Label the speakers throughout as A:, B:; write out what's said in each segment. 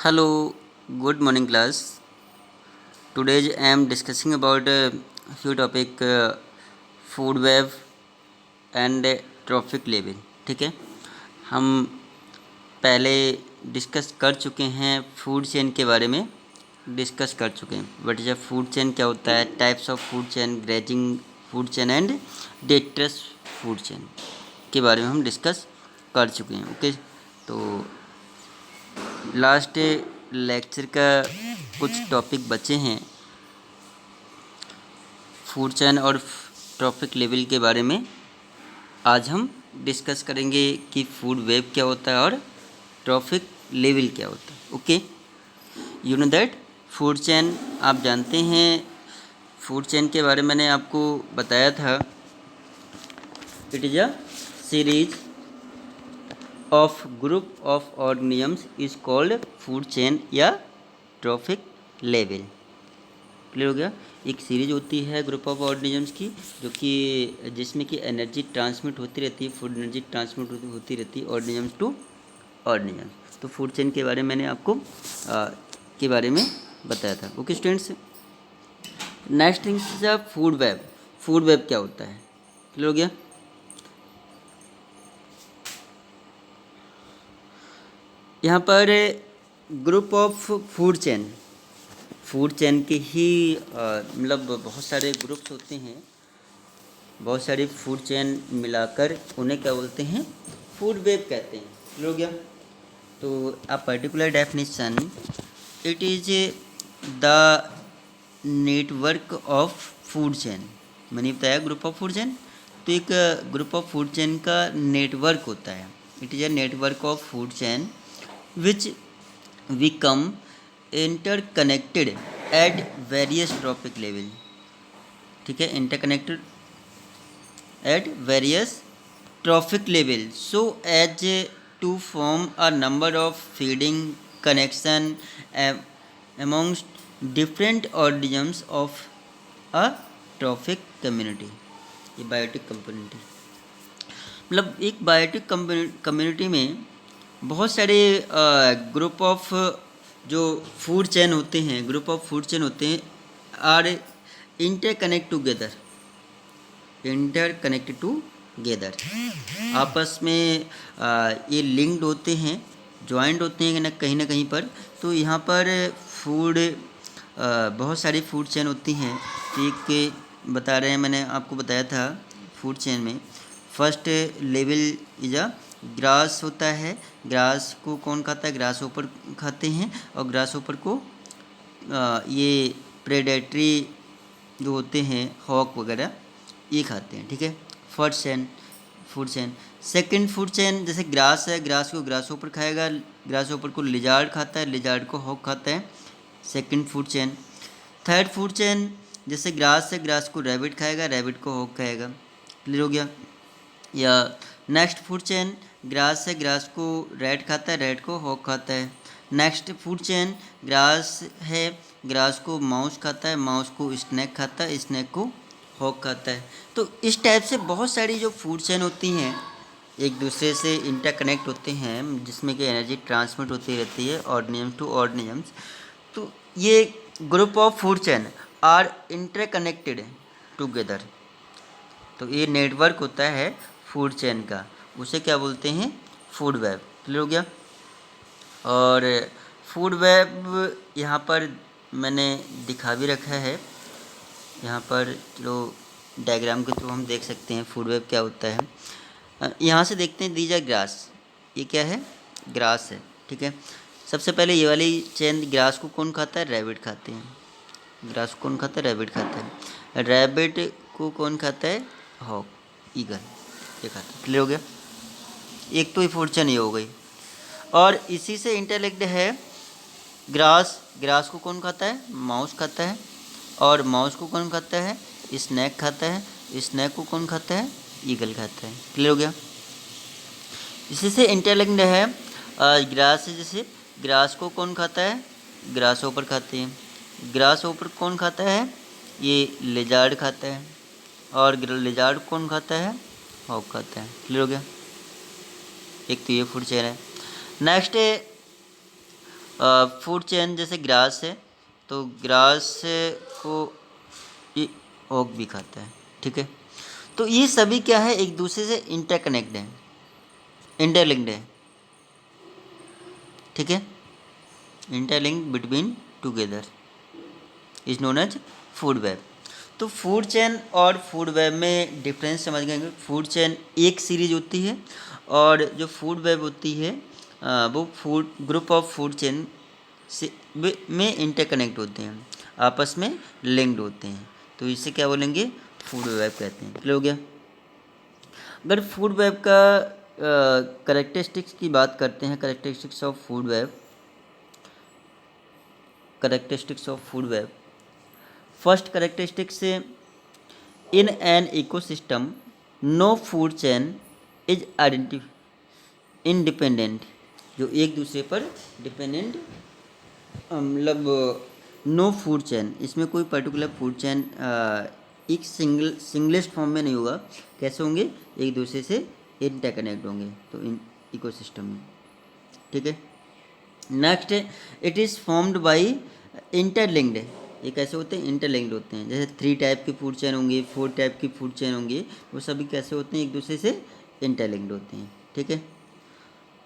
A: Hello, good morning class. Today I am discussing about a few topic food web and trophic level. ठीक है, हम पहले discuss कर चुके हैं फूड चेन के बारे में डिस्कस कर चुके हैं। What is a food chain, क्या होता है, types of food chain, grazing food chain and detritus food chain के बारे में हम डिस्कस कर चुके हैं। ओके, तो लास्ट लेक्चर का कुछ टॉपिक बचे हैं फूड चेन और ट्रॉफिक लेवल के बारे में। आज हम डिस्कस करेंगे कि फूड वेब क्या होता है और ट्रॉफिक लेवल क्या होता है। Okay, you know that food chain आप जानते हैं। फूड चेन के बारे में मैंने आपको बताया था। It is a series of group of organisms is called food chain या ट्रॉफिक लेवल। क्लियर हो गया। एक सीरीज होती है ग्रुप ऑफ ऑर्गेनिजम्स की, जो कि जिसमें कि एनर्जी ट्रांसमिट होती रहती है, फूड एनर्जी ट्रांसमिट होती रहती है ऑर्गेनिजम्स टू ऑर्गेनिजम्स। तो फूड चेन के बारे में मैंने आपको के बारे में बताया था। Okay students, next thing is a food web. Food web क्या होता है, क्लियर हो गया। यहाँ पर group of food chain, food chain के ही मतलब बहुत सारे ग्रुप्स होते हैं, बहुत सारी फूड चेन मिलाकर उन्हें क्या बोलते हैं, फूड वेब कहते हैं। क्लियर हो गया। तो a particular definition, it is the network of food chain. मैंने बताया ग्रुप ऑफ फूड चेन, तो एक ग्रुप ऑफ फूड चेन का नेटवर्क होता है। It is a network of food chain which become interconnected at various trophic level। ठीक है, interconnected at various trophic level so as to form a number of feeding connection amongst different organisms of a trophic community। ये biotic community, मतलब एक biotic community में बहुत सारे group of जो food chain होते हैं, ग्रुप ऑफ फूड चेन होते हैं, आर इंटरकनेक्टेड टूगेदर, आपस में ये लिंक्ड होते हैं, जॉइंट होते हैं कहीं ना कहीं पर। तो यहाँ पर फूड बहुत सारी फूड चेन होती हैं। एक बता रहे हैं, मैंने आपको बताया था फूड चेन में first level is a grass होता है। ग्रास को कौन खाता है, ग्रास ऊपर खाते हैं, और ग्रास ऊपर को ये प्रेडेटरी जो होते हैं हॉक वगैरह ये खाते हैं। ठीक है, first chain food chain. Second food chain, जैसे ग्रास है, ग्रास को ग्रास ऊपर खाएगा, ग्रास ऊपर को लिजार्ड खाता है, लिजार्ड को हॉक खाता है, second food chain. Third food chain, जैसे ग्रास है, ग्रास को रैबिट खाएगा, रैबिट को हॉक खाएगा। क्लियर हो गया। या नेक्स्ट फूड चेन, ग्रास है, ग्रास को रैट खाता है, रैट को हॉक खाता है। नेक्स्ट फूड चेन, ग्रास है, ग्रास को माउस खाता है, माउस को स्नैक खाता है, स्नैक को हॉक खाता है। तो इस टाइप से बहुत सारी जो फूड चेन होती हैं एक दूसरे से इंटरकनेक्ट होते हैं, जिसमें कि एनर्जी ट्रांसमिट होती रहती है ऑर्गेनिजम्स टू ऑर्गेनिजम्स। तो ये group of food chain are interconnected together. तो ये नेटवर्क होता है फूड चेन का, उसे क्या बोलते हैं, फूड वेब। क्लियर हो गया। और फूड वेब यहाँ पर मैंने दिखा भी रखा है, यहाँ पर जो डायग्राम के थ्रू हम देख सकते हैं फूड वेब क्या होता है। यहाँ से देखते हैं, दीज आर ग्रास, ये क्या है, ग्रास है। ठीक है, सबसे पहले ये वाली चेन, ग्रास को कौन खाता है, रैबिट खाते हैं। ग्रास को कौन खाता है, रैबिट खाता है। रैबिट को कौन खाता है, हॉक, ईगल, ये खाता है। क्लियर हो गया। एक तो ये फूड चेन ये हो गई, और इसी से इंटरलिंक्ड है ग्रास। ग्रास को कौन खाता है, माउस खाता है, और माउस को कौन खाता है, स्नैक खाता है, स्नैक को कौन खाता है, ईगल खाता है। क्लियर हो गया। इसी से इंटरलिंक्ड है ग्रास से, जैसे ग्रास को कौन खाता है, ग्रास ऊपर खाते हैं। ग्रास ऊपर कौन खाता है, ये लिजार्ड खाता है, और लिजार्ड कौन खाता है, हॉक खाता है। क्लियर हो गया। एक तो ये फूड चेन है। नेक्स्ट फूड चेन जैसे ग्रास है, तो ग्रास को ये ओक भी खाता है, ठीक है। तो ये सभी क्या है, एक दूसरे से इंटरकनेक्ट है, इंटरलिंक्ड है, ठीक है। Interlink between together is known as food web. तो फूड चेन और फूड वेब में डिफरेंस समझ गए। फूड चेन एक सीरीज होती है और जो फूड वेब होती है वो food group of food chain से में इंटरकनेक्ट होते हैं, आपस में लिंक्ड होते हैं, तो इसे क्या बोलेंगे, फूड वेब कहते हैं। क्लियर हो गया। अगर फूड वेब का करेक्टरिस्टिक्स की बात करते हैं, characteristics of food web, characteristics of food web, first characteristics, in an ecosystem no food chain is independent, जो एक दूसरे पर डिपेंडेंट, मतलब नो फूड चेन, इसमें कोई पर्टिकुलर फूड चेन एक सिंगलेस्ट फॉर्म में नहीं होगा। कैसे होंगे, एक दूसरे से इंटरकनेक्ट होंगे, तो इन इकोसिस्टम में, ठीक है। Next, it is formed by interlinked, ये कैसे होते हैं, इंटरलिंक्ड होते हैं। जैसे 3 टाइप की फूड चेन होंगी, 4 टाइप की फूड चेन होंगी, वो सभी कैसे होते हैं, एक दूसरे से इंटरलिंक्ड होते हैं, ठीक है।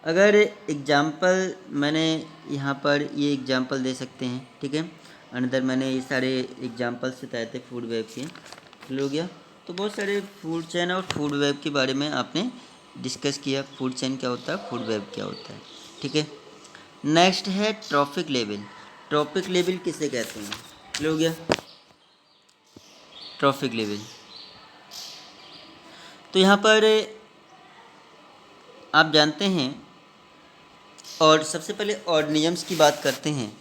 A: अगर एग्जाम्पल मैंने यहाँ पर ये एग्जाम्पल दे सकते हैं, ठीक है। अंदर मैंने ये सारे एग्जाम्पल्स बताए थे फूड वेब के, क्लियर हो गया। तो बहुत सारे फूड चेन और फूड वेब के बारे में आपने डिस्कस किया, फूड चेन क्या होता है, फूड वेब क्या होता है, ठीक है। नेक्स्ट है ट्रॉफिक लेवल। ट्रॉफिक लेवल किसे कहते हैं, क्लियर हो गया। ट्रॉफिक लेवल, तो यहाँ पर आप जानते हैं, और सबसे पहले ऑर्गेनिजम्स की बात करते हैं।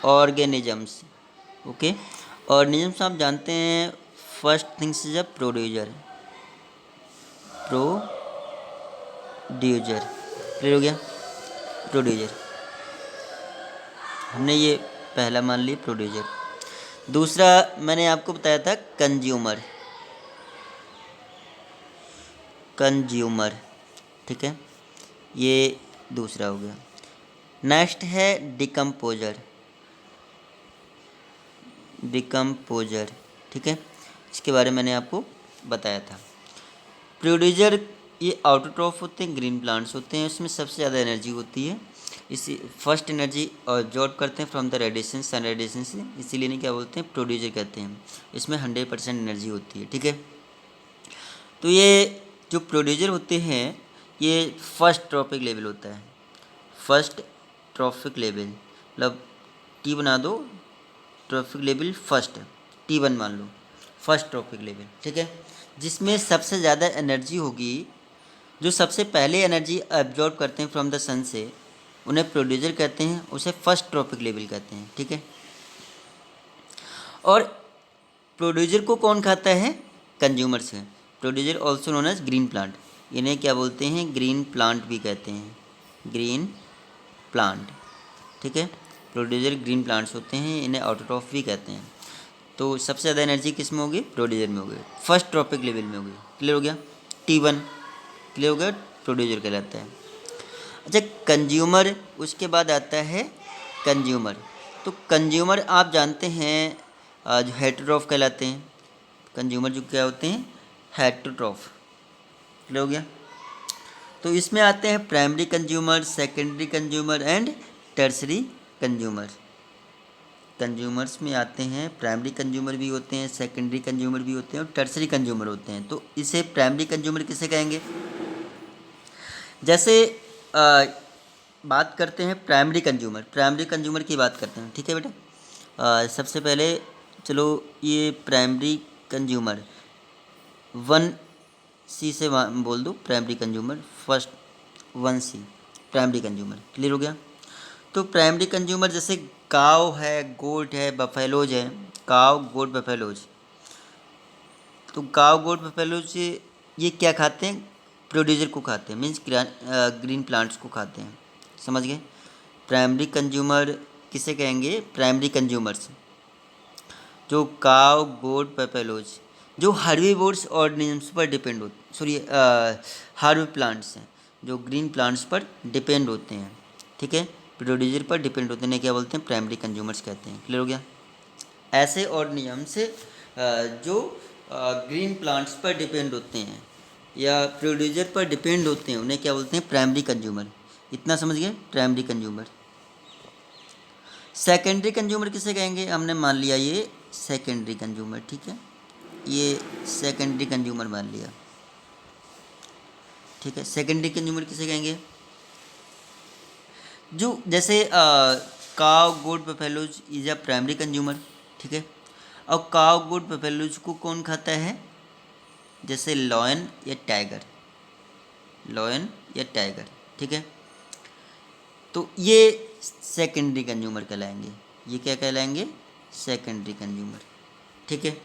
A: Organisms, okay. ऑर्गेनिजम्स आप जानते हैं, first things is a producer, producer, clear हो गया। प्रोड्यूसर हमने ये पहला मान लिया, प्रोड्यूसर। दूसरा मैंने आपको बताया था कंज्यूमर, कंज्यूमर, ठीक है, ये दूसरा हो गया। नेक्स्ट है डिकम्पोजर, डिकम्पोजर, ठीक है, इसके बारे में मैंने आपको बताया था। प्रोड्यूसर ये आउटोट्रॉफ होते हैं, ग्रीन प्लांट्स होते हैं, इसमें सबसे ज़्यादा एनर्जी होती है, इसी फर्स्ट एनर्जी ऑब्जॉर्ब करते हैं from the radiation, sun radiation से, इसीलिए नहीं क्या बोलते हैं, प्रोड्यूसर कहते हैं। इसमें 100% एनर्जी होती है, ठीक है। तो ये जो प्रोड्यूसर होते हैं, ये फर्स्ट ट्रॉपिक लेवल होता है, फर्स्ट ट्रॉपिक लेवल, मतलब टी बना दो, ट्रॉपिक लेवल फर्स्ट, T1 मान लो, फर्स्ट ट्रॉपिक लेवल, ठीक है। जिसमें सबसे ज़्यादा एनर्जी होगी, जो सबसे पहले एनर्जी एब्जॉर्ब करते हैं फ्रॉम द सन से, उन्हें प्रोड्यूसर कहते हैं, उसे फर्स्ट ट्रॉपिक लेवल कहते हैं, ठीक है। और प्रोड्यूसर को कौन खाता है, कंज्यूमर से। Producer also known as green plant, इन्हें क्या बोलते हैं, ग्रीन प्लांट भी कहते हैं, ग्रीन प्लांट, ठीक है। प्रोड्यूसर ग्रीन प्लांट्स होते हैं, इन्हें ऑटोट्रॉफ भी कहते हैं। तो सबसे ज़्यादा एनर्जी किस में होगी, प्रोड्यूसर में होगी, फर्स्ट ट्रॉपिक लेवल में होगी, क्लियर हो गया। T1 क्लियर हो गया, प्रोड्यूसर कहलाता है। अच्छा, कंज्यूमर उसके बाद आता है, कंज्यूमर। तो कंज्यूमर आप जानते हैं जो हेटेरोट्रॉफ कहलाते हैं, कंज्यूमर जो क्या होते हैं, हेटेरोट्रॉफ, क्लियर हो गया। तो इसमें आते हैं primary consumer, secondary consumer and tertiary consumer. Consumers में आते हैं, प्राइमरी कंज्यूमर भी होते हैं, सेकेंडरी कंज्यूमर भी होते हैं और टर्सरी कंज्यूमर होते हैं। तो इसे प्राइमरी कंज्यूमर किसे कहेंगे, जैसे बात करते हैं प्राइमरी कंज्यूमर, प्राइमरी कंज्यूमर की बात करते हैं, ठीक है बेटा। सबसे पहले चलो ये प्राइमरी कंज्यूमर 1C से बोल दो, primary consumer first 1C, primary consumer, clear हो गया। तो प्राइमरी कंज्यूमर जैसे काव है, गोट है, बफेलोज है, काव गोट बफेलोज। तो काव गोट बफेलोज ये क्या खाते हैं, प्रोड्यूसर को खाते हैं, मीन्स ग्रीन प्लांट्स को खाते हैं, समझ गए। प्राइमरी कंज्यूमर किसे कहेंगे, प्राइमरी कंज्यूमर्स जो काव गोट बफेलोज, जो हार्बीवोर्स ऑर्गेनिजम्स पर डिपेंड होते, सॉरी हार्ब प्लांट्स हैं, जो ग्रीन प्लांट्स पर डिपेंड होते हैं, ठीक है, प्रोड्यूसर पर डिपेंड होते हैं, क्या बोलते हैं, प्राइमरी कंज्यूमर्स कहते हैं। क्लियर हो गया। ऐसे ऑर्गेनिजम्स जो ग्रीन प्लांट्स पर डिपेंड होते हैं या प्रोड्यूसर पर डिपेंड होते हैं उन्हें क्या बोलते हैं, प्राइमरी कंज्यूमर। इतना समझ गए, प्राइमरी कंज्यूमर। सेकेंडरी कंज्यूमर किसे कहेंगे, हमने मान लिया ये सेकेंडरी कंज्यूमर, ठीक है, ये सेकेंडरी कंज्यूमर मान लिया, ठीक है। सेकेंडरी कंज्यूमर किसे कहेंगे, जो जैसे cow goat buffaloes is a primary consumer, ठीक है। और काव गोट बफेलोज को कौन खाता है, जैसे लॉयन या टाइगर, लॉयन या टाइगर, ठीक है। तो ये सेकेंडरी कंज्यूमर कहलाएंगे, ये क्या कहलाएंगे, सेकेंडरी कंज्यूमर, ठीक है।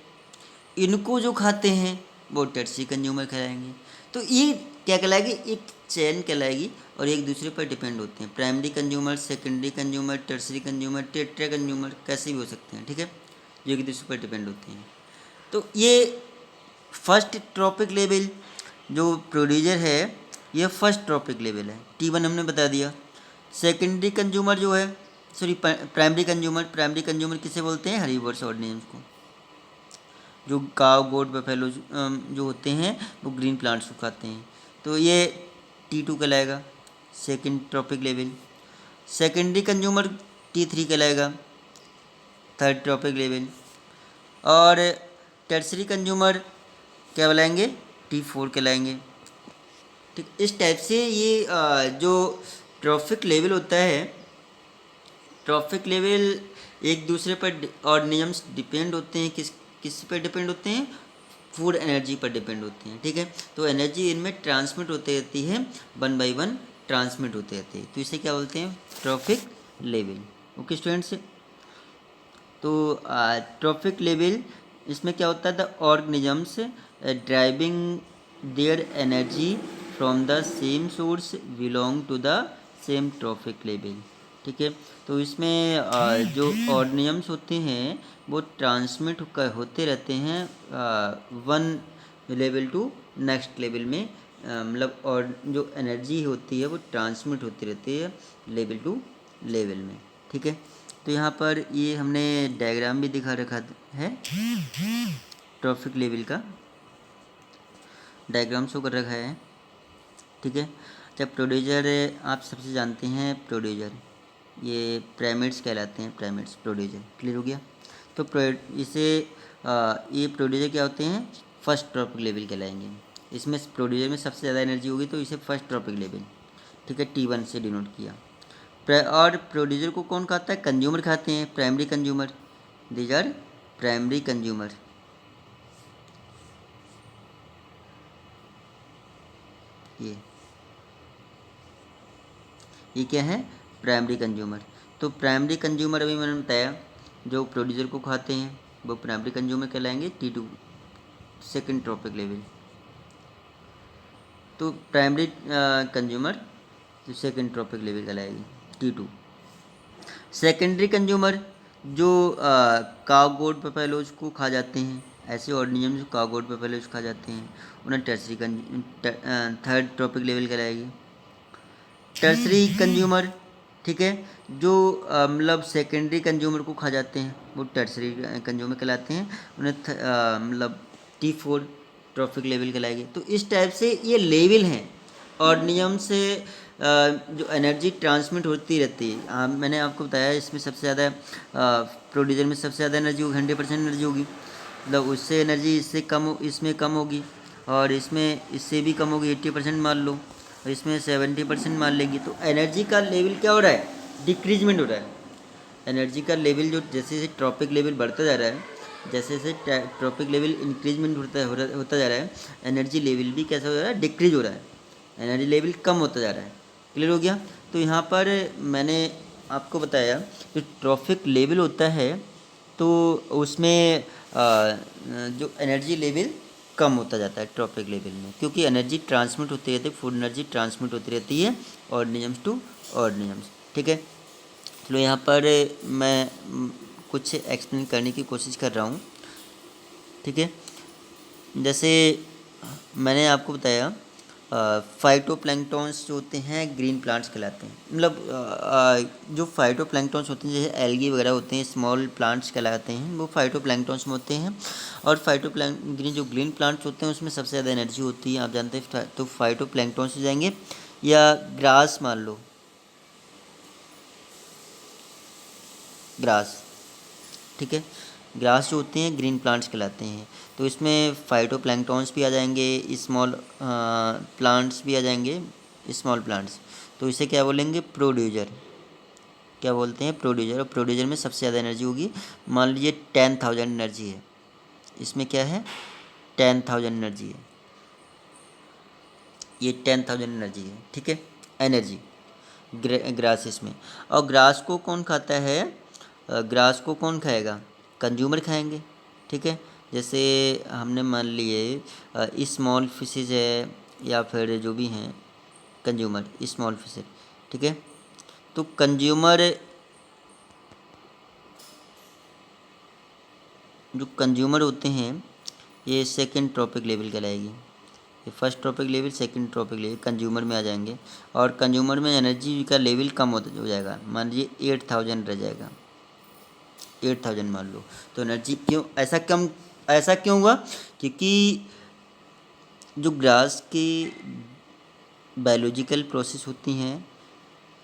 A: इनको जो खाते हैं वो टर्सरी कंज्यूमर कहलाएंगे। तो ये क्या कहलाएगी, एक चेन कहलाएगी और एक दूसरे पर डिपेंड होते हैं। Primary consumer, secondary consumer, tertiary consumer, tetra consumer, कैसे भी हो सकते हैं, ठीक है, जो एक दूसरे पर डिपेंड होते हैं। तो ये फर्स्ट ट्रॉपिक लेवल जो प्रोड्यूसर है, ये फर्स्ट ट्रॉपिक लेवल है, T1 हमने बता दिया। सेकेंडरी कंज्यूमर जो है, sorry primary consumer, primary consumer किसे बोलते हैं, हर्बीवोरस ऑर्गेनिजम्स को। जो काव गोट बफेलो जो होते हैं वो ग्रीन प्लांट्स को खाते हैं। तो ये T2 कहलाएगा, second trophic level. Secondary consumer T3 कहलाएगा, थर्ड ट्रॉपिक लेवल। और टर्सरी कंज्यूमर क्या कहलाएंगे, T4 कहलाएंगे, ठीक। इस टाइप से ये जो ट्रॉपिक लेवल होता है, ट्रॉपिक लेवल एक दूसरे पर ऑर्गेनिजम्स डिपेंड होते हैं, किस पर डिपेंड होते हैं, फूड एनर्जी पर डिपेंड होते हैं, ठीक है। तो एनर्जी इनमें ट्रांसमिट होते रहती है, 1 by 1 ट्रांसमिट होते रहते हैं, तो इसे क्या बोलते हैं, ट्रॉपिक लेवल। ओके स्टूडेंट्स, तो ट्रॉपिक लेवल इसमें क्या होता है, the organisms driving their energy from the same source belong to the same trophic level, ठीक है। तो इसमें जो ऑर्गेनिजम्स होते हैं वो ट्रांसमिट होते रहते हैं 1 लेवल टू नेक्स्ट लेवल में, मतलब और जो एनर्जी होती है वो ट्रांसमिट होती रहती है लेवल टू लेवल में, ठीक है। तो यहाँ पर ये हमने डायग्राम भी दिखा रखा है, ट्रॉपिक लेवल का डायग्राम शो कर रखा है, ठीक है। जब प्रोड्यूसर आप सबसे जानते हैं, प्रोड्यूसर ये प्राइमेट्स कहलाते हैं, प्राइमेट्स प्रोड्यूसर। क्लियर हो गया। तो इसे ये प्रोड्यूसर क्या होते हैं, फर्स्ट ट्रॉपिक लेवल कहलाएंगे। इसमें प्रोड्यूसर में सबसे ज़्यादा एनर्जी होगी तो इसे फर्स्ट ट्रॉपिक लेवल, ठीक है, T1 से डिनोट किया। और प्रोड्यूसर को कौन खाता है, कंज्यूमर खाते हैं, primary consumer, these are primary consumer. ये क्या है, प्राइमरी कंज्यूमर। तो प्राइमरी कंज्यूमर अभी मैंने बताया जो प्रोड्यूसर को खाते हैं वो प्राइमरी कंज्यूमर कहलाएंगे, T2 सेकेंड ट्रॉपिक लेवल। तो प्राइमरी कंज्यूमर जो सेकेंड ट्रॉपिक लेवल कहलाएगी, T2। सेकेंडरी कंज्यूमर जो काव गोट बफेलोज को खा जाते हैं, ऐसे ऑर्गेनिजम जो काव गोट बफेलोज खा जाते हैं उन्हें टर्सरी थर्ड ट्रॉपिक लेवल कहलाएगी। टर्सरी कंज्यूमर, ठीक है, जो मतलब सेकेंडरी कंज्यूमर को खा जाते हैं वो टर्सरी कंज्यूमर कहलाते हैं, उन्हें मतलब T4 ट्रॉपिक लेवल कहलाएगी। तो इस टाइप से ये लेवल हैं ऑर्गेनिजम से जो एनर्जी ट्रांसमिट होती रहती है। मैंने आपको बताया इसमें सबसे ज़्यादा प्रोड्यूसर में सबसे ज़्यादा एनर्जी होगी, 100% एनर्जी होगी, मतलब उससे एनर्जी इससे कम, इसमें कम होगी, और इसमें इससे भी कम होगी, 80% मान लो, और इसमें 70% मान लेंगी। तो एनर्जी का लेवल क्या हो रहा है, डिक्रीजमेंट हो रहा है। एनर्जी का लेवल जो जैसे जैसे ट्रॉपिक लेवल बढ़ता जा रहा है, जैसे जैसे ट्रॉपिक लेवल इंक्रीजमेंट होता जा रहा है, एनर्जी लेवल भी कैसा हो रहा है, डिक्रीज हो रहा है, एनर्जी लेवल कम होता जा रहा है। क्लियर हो गया। तो यहाँ पर मैंने आपको बताया जो ट्रॉपिक लेवल होता है तो उसमें जो एनर्जी लेवल कम होता जाता है ट्रॉपिक लेवल में, क्योंकि एनर्जी ट्रांसमिट होती रहती है, फूड एनर्जी ट्रांसमिट होती रहती है ऑर्गेनिजम्स टू ऑर्गेनिजम्स, ठीक है। चलो यहाँ पर मैं कुछ एक्सप्लेन करने की कोशिश कर रहा हूँ, ठीक है। जैसे मैंने आपको बताया फाइटोप्लैंक्टन्स जो होते हैं ग्रीन प्लांट्स कहलाते हैं। मतलब जो फाइटोप्लैंक्टन्स होते हैं जैसे एल्गी वगैरह होते हैं स्मॉल प्लांट्स कहलाते हैं, वो फाइटोप्लैंक्टन्स में होते हैं। और ग्रीन प्लांट्स होते हैं उसमें सबसे ज़्यादा एनर्जी होती है, आप जानते हैं। तो फाइटोप्लैंक्टन्स हो जाएंगे, या ग्रास मान लो, ग्रास, ठीक है। ग्रास जो होते हैं ग्रीन प्लांट्स कहलाते हैं। तो इसमें फाइटोप्लैंक्टन्स भी आ जाएंगे, स्मॉल प्लांट्स भी आ जाएंगे, स्मॉल प्लांट्स। तो इसे क्या बोलेंगे, प्रोड्यूसर, क्या बोलते हैं, प्रोड्यूसर। और प्रोड्यूसर में सबसे ज़्यादा एनर्जी होगी, मान लीजिए 10,000 एनर्जी है, इसमें क्या है 10,000 एनर्जी है, ये 10,000 एनर्जी है, ठीक है, एनर्जी ग्रासेस में। और ग्रास को कौन खाता है, ग्रास को कौन खाएगा, कंज्यूमर खाएंगे, ठीक है। जैसे हमने मान लिए स्मॉल फिशेज है या फिर जो भी हैं कंज्यूमर स्मॉल फिशेज, ठीक है। तो जो कंज्यूमर होते हैं ये सेकंड ट्रॉपिक लेवल कहलाएगी। ये first trophic level, second trophic level consumer में आ जाएंगे। और कंज्यूमर में एनर्जी का लेवल कम हो जाएगा, मान लीजिए 8,000 रह जाएगा, 8,000 मान लो। तो एनर्जी क्यों ऐसा क्यों हुआ, क्योंकि जो ग्रास की बायोलॉजिकल प्रोसेस होती हैं,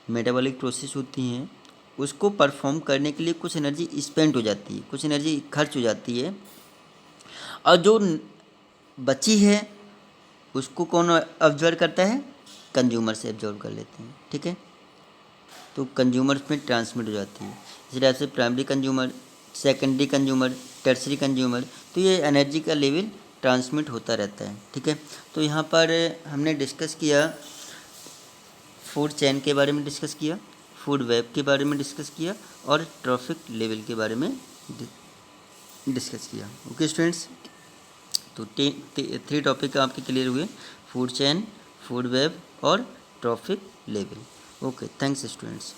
A: मेटाबॉलिक प्रोसेस होती हैं, उसको परफॉर्म करने के लिए कुछ एनर्जी स्पेंड हो जाती है, कुछ एनर्जी खर्च हो जाती है। और जो बची है उसको कौन ऑब्जर्व करता है, कंज्यूमर से ऑब्जर्व कर लेते हैं, ठीक है। तो कंज्यूमर्स में ट्रांसमिट हो जाती है। इस तरह से primary consumer, secondary consumer, tertiary consumer, तो ये एनर्जी का लेवल ट्रांसमिट होता रहता है, ठीक है। तो यहाँ पर हमने डिस्कस किया, फूड चेन के बारे में डिस्कस किया, फूड वेब के बारे में डिस्कस किया, और ट्रॉफिक लेवल के बारे में डिस्कस किया। ओके स्टूडेंट्स, तो 3 टॉपिक आपके क्लियर हुए, फूड चेन, फूड वेब और trophic level. Okay, thanks students.